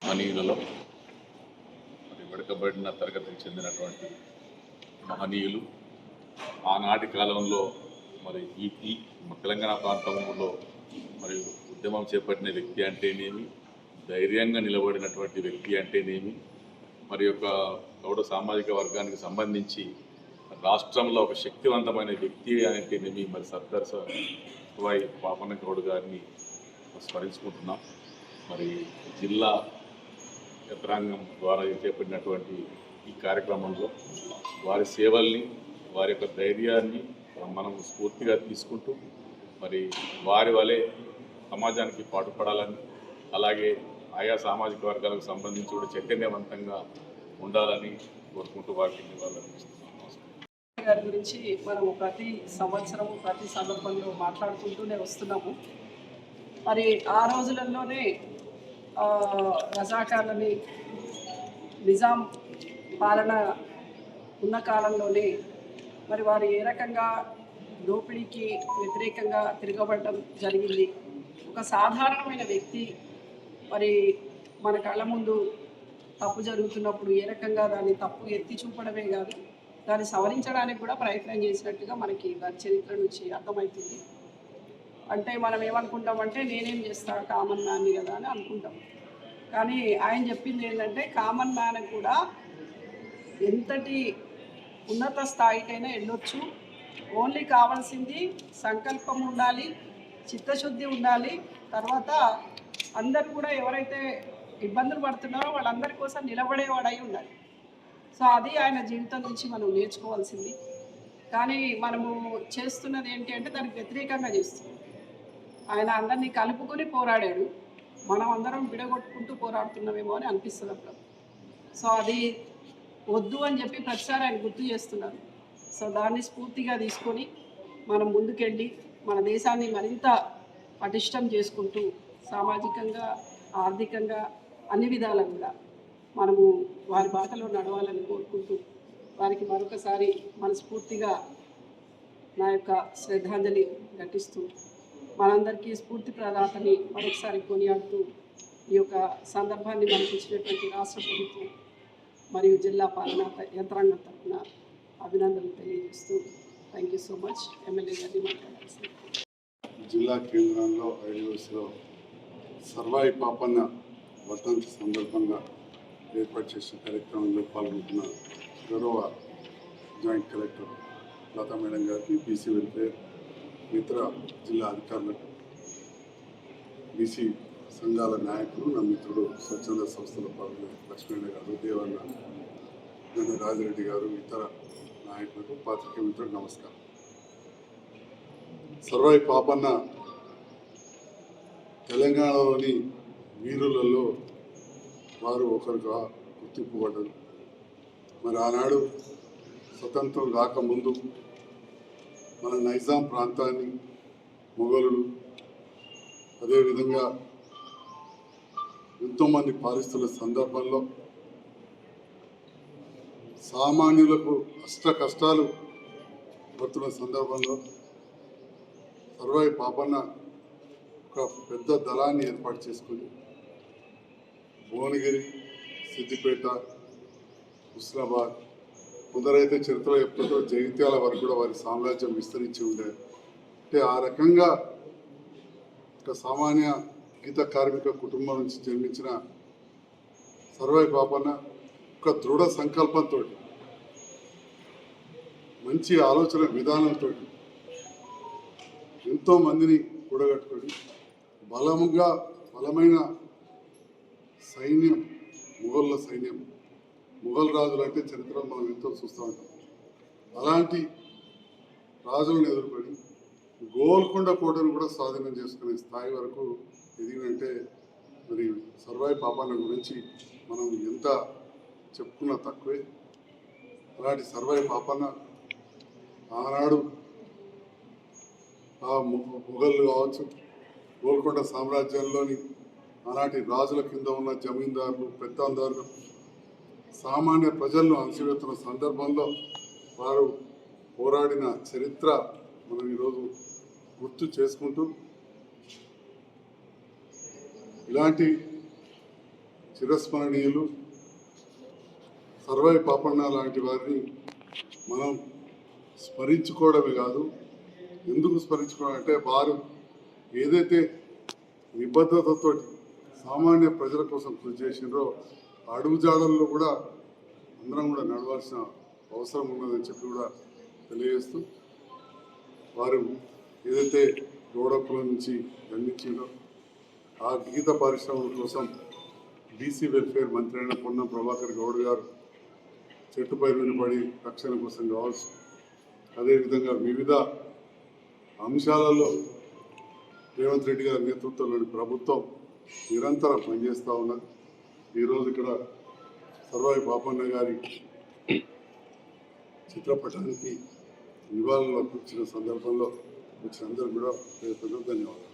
మహనీయులలో వెనుకబడిన తరగతికి చెందినటువంటి మహనీయులు ఆనాటి కాలంలో మరి ఈ తెలంగాణ ప్రాంతంలో మరి ఉద్యమం చేపట్టిన వ్యక్తి అంటేనేమి, ధైర్యంగా నిలబడినటువంటి వ్యక్తి అంటేనేమి, మరి యొక్క గౌడ సామాజిక వర్గానికి సంబంధించి రాష్ట్రంలో ఒక శక్తివంతమైన వ్యక్తి అంటేనేమి మరి సర్దార్ సర్వాయి పాపన్న గౌడ్ గారిని స్మరించుకుంటున్నాం. మరి జిల్లా యంత్రాంగం ద్వారా చేపట్టినటువంటి ఈ కార్యక్రమంలో వారి సేవల్ని, వారి యొక్క ధైర్యాన్ని మనం స్ఫూర్తిగా తీసుకుంటూ మరి వారి వలె సమాజానికి పాటుపడాలని, అలాగే ఆయా సామాజిక వర్గాలకు సంబంధించి కూడా చైతన్యవంతంగా ఉండాలని కోరుకుంటూ వారికి నివాళులర్పిస్తున్నాం. గారి గురించి మనం ప్రతి సంవత్సరం ప్రతి సందర్భంలో మాట్లాడుకుంటూనే వస్తున్నాము. మరి ఆ రోజులలోనే రజాకార్లని నిజాం పాలన ఉన్న కాలంలోనే మరి వారు ఏ రకంగా దోపిడీకి వ్యతిరేకంగా తిరగబడడం జరిగింది. ఒక సాధారణమైన వ్యక్తి మరి మన కళ్ళ ముందు తప్పు జరుగుతున్నప్పుడు ఏ రకంగా దాన్ని తప్పు ఎత్తి చూపడమే కాదు, దాన్ని సవరించడానికి కూడా ప్రయత్నం చేసినట్టుగా మనకి దాని చరిత్ర నుంచి అర్థమవుతుంది. అంటే మనం ఏమనుకుంటామంటే నేనేం చేస్తాను కామన్ మ్యాన్ని కదా అని అనుకుంటాం. కానీ ఆయన చెప్పింది ఏంటంటే కామన్ మ్యాన్ కూడా ఎంతటి ఉన్నత స్థాయికైనా వెళ్ళొచ్చు. ఓన్లీ కావాల్సింది సంకల్పం ఉండాలి, చిత్తశుద్ధి ఉండాలి. తర్వాత అందరు కూడా ఎవరైతే ఇబ్బందులు పడుతున్నారో వాళ్ళందరి కోసం నిలబడేవాడై ఉండాలి. సో అది ఆయన జీవితం నుంచి మనం నేర్చుకోవాల్సింది. కానీ మనము చేస్తున్నది ఏంటి అంటే దానికి వ్యతిరేకంగా చేస్తున్నాం. ఆయన అందరినీ కలుపుకొని పోరాడాడు, మనం అందరం విడగొట్టుకుంటూ పోరాడుతున్నామేమో అని అనిపిస్తుంది అప్పుడు. సో అది వద్దు అని చెప్పి ప్రతిసారి ఆయన గుర్తు చేస్తున్నారు. సో దాన్ని స్ఫూర్తిగా తీసుకొని మనం ముందుకెళ్ళి మన దేశాన్ని మరింత పటిష్టం చేసుకుంటూ సామాజికంగా, ఆర్థికంగా అన్ని విధాలా కూడా మనము వారి బాటలో నడవాలని కోరుకుంటూ వారికి మరొకసారి మనస్ఫూర్తిగా నా యొక్క శ్రద్ధాంజలి ఘటిస్తూ మనందరికీ స్ఫూర్తి ప్రదాతని మరొకసారి కొనియాడుతూ ఈ యొక్క సందర్భాన్ని మనకు ఇచ్చినటువంటి రాష్ట్ర ప్రభుత్వం మరియు జిల్లా పాలనా యంత్రాంగం తరఫున అభినందనలు తెలియజేస్తూ thank you so much. MLA గారిని మాట్లాడాల్సింది. జిల్లా కేంద్రంలో ఐడిఓసిలో సర్వాయి పాపన్న వర్ధంతి సందర్భంగా ఏర్పాటు చేసిన కార్యక్రమంలో పాల్గొంటున్న గౌరవ జాయింట్ కలెక్టర్ లతా మేడం గారికి, బీసీ వెల్ఫేర్ ఇతర జిల్లా అధికారులకు, బీసీ సంఘాల నాయకులు, నా మిత్రుడు స్వచ్ఛంద సంస్థల పాల్గొన్న లక్ష్మీనారాయణ గారు, దేవన్న, నన్ను రాజిరెడ్డి గారు, ఇతర నాయకులకు, పాత్రికేయ మిత్రుడు నమస్కారం. సర్వాయి పాపన్న తెలంగాణలోని వీరులలో వారు ఒకరుగా గుర్తింపు పడ్డారు. మరి ఆనాడు స్వతంత్రం రాకముందు మన నైజాం ప్రాంతాన్ని మొఘలులు, అదేవిధంగా ఎంతోమంది పాలిస్తున్న సందర్భంలో సామాన్యులకు అష్ట కష్టాలు పడుతున్న సందర్భంలో సర్వాయి పాపన్న ఒక పెద్ద దళాన్ని ఏర్పాటు చేసుకుని భువనగిరి, సిద్దిపేట, హుస్నాబాద్, కొందరైతే చరిత్ర చెప్తుంటో జగిత్యాల వరకు కూడా వారి సామ్రాజ్యం విస్తరించి ఉండే. అంటే ఆ రకంగా ఒక సామాన్య గీత కార్మిక కుటుంబం నుంచి జన్మించిన సర్వాయి పాపన్న ఒక దృఢ సంకల్పంతో, మంచి ఆలోచన విధానంతో ఎంతోమందిని కూడగట్టుకొని బలమైన సైన్యం, మొఘళ్ళ సైన్యం, మొఘల్ రాజులు అంటే చరిత్ర మనం ఎంతో చూస్తూ ఉంటాం. అలాంటి రాజులను ఎదుర్కొని గోల్కొండ కోటను కూడా స్వాధీనం చేసుకునే స్థాయి వరకు ఎదిగినంటే మరి సర్వాయి పాపన్న గురించి మనం ఎంత చెప్పుకున్నా తక్కువే. అలాంటి సర్వాయి పాపన్న ఆనాడు ఆ మొఘళ్ళు కావచ్చు, గోల్కొండ సామ్రాజ్యంలోని ఆనాటి రాజుల కింద ఉన్న జమీందారులు, పెత్తందారులు, సామాన్య ప్రజలను అణచివేస్తున్న సందర్భంలో వారు పోరాడిన చరిత్ర మనం ఈరోజు గుర్తు చేసుకుంటూ ఇలాంటి చిరస్మరణీయులు సర్వాయి పాపన్న లాంటి వారిని మనం స్మరించుకోవడమే కాదు, ఎందుకు స్మరించుకోవడం అంటే వారు ఏదైతే నిబద్ధతతో సామాన్య ప్రజల కోసం కృషి చేసినారో అడుగుజాడల్లో కూడా అందరం కూడా నడవాల్సిన అవసరం ఉన్నదని చెప్పి కూడా తెలియజేస్తూ వారు ఏదైతే గౌడకుల నుంచి జన్మించిందో ఆ గీత పరిశ్రమల కోసం బీసీ వెల్ఫేర్ మంత్రి అయిన పొన్నం ప్రభాకర్ గౌడ్ గారు చెట్టుపై పడి రక్షణ కోసం కావచ్చు, అదేవిధంగా వివిధ అంశాలలో రేవంత్ రెడ్డి గారి నేతృత్వంలోని ప్రభుత్వం నిరంతరం పనిచేస్తూ ఉన్నది. ఈరోజు ఇక్కడ సర్వాయి పాపన్న గారి చిత్రపటానికి నివాళులు అర్పించిన సందర్భంలో వచ్చిన అందరూ కూడా ధన్యవాదాలు.